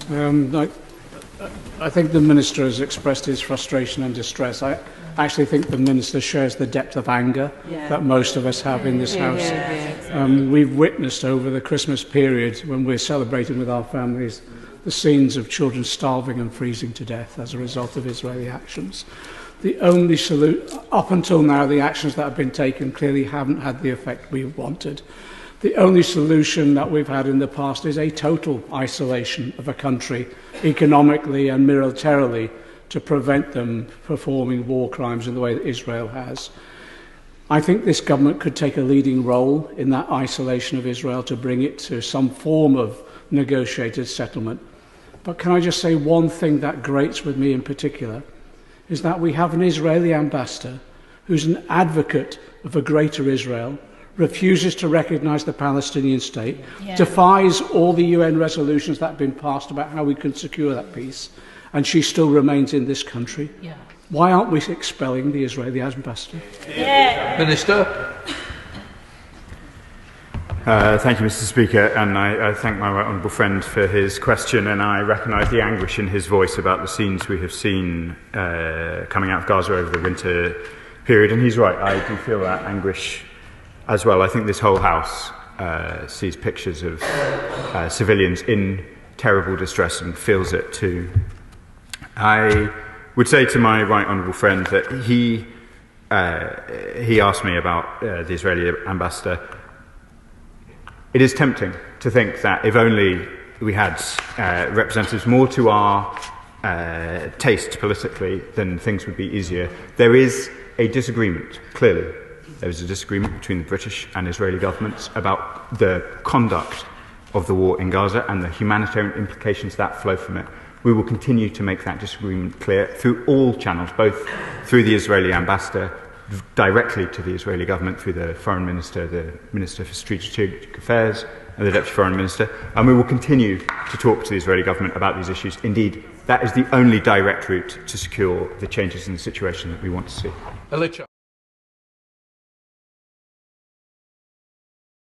I think the Minister has expressed his frustration and distress. I actually think the Minister shares the depth of anger that most of us have in this House. We've witnessed over the Christmas period, when we're celebrating with our families, the scenes of children starving and freezing to death as a result of Israeli actions. The only solution, up until now, the actions that have been taken clearly haven't had the effect we wanted. The only solution that we've had in the past is a total isolation of a country, economically and militarily, to prevent them performing war crimes in the way that Israel has. I think this government could take a leading role in that isolation of Israel to bring it to some form of negotiated settlement. But can I just say one thing that grates with me in particular, is that we have an Israeli ambassador who's an advocate of a greater Israel, refuses to recognise the Palestinian state, defies all the UN resolutions that have been passed about how we can secure that peace, and she still remains in this country. Why aren't we expelling the Israeli ambassador? Minister. Thank you, Mr. Speaker, and I thank my right honourable friend for his question, and I recognise the anguish in his voice about the scenes we have seen coming out of Gaza over the winter period, and he's right, I do feel that anguish as well. I think this whole House sees pictures of civilians in terrible distress and feels it too. I would say to my right honourable friend that he asked me about the Israeli ambassador. It is tempting to think that if only we had representatives more to our taste politically, then things would be easier. There is a disagreement, clearly. There is a disagreement between the British and Israeli governments about the conduct of the war in Gaza and the humanitarian implications that flow from it. We will continue to make that disagreement clear through all channels, both through the Israeli ambassador, directly to the Israeli government through the Foreign Minister, the Minister for Strategic Affairs and the Deputy Foreign Minister, and we will continue to talk to the Israeli government about these issues. Indeed, that is the only direct route to secure the changes in the situation that we want to see.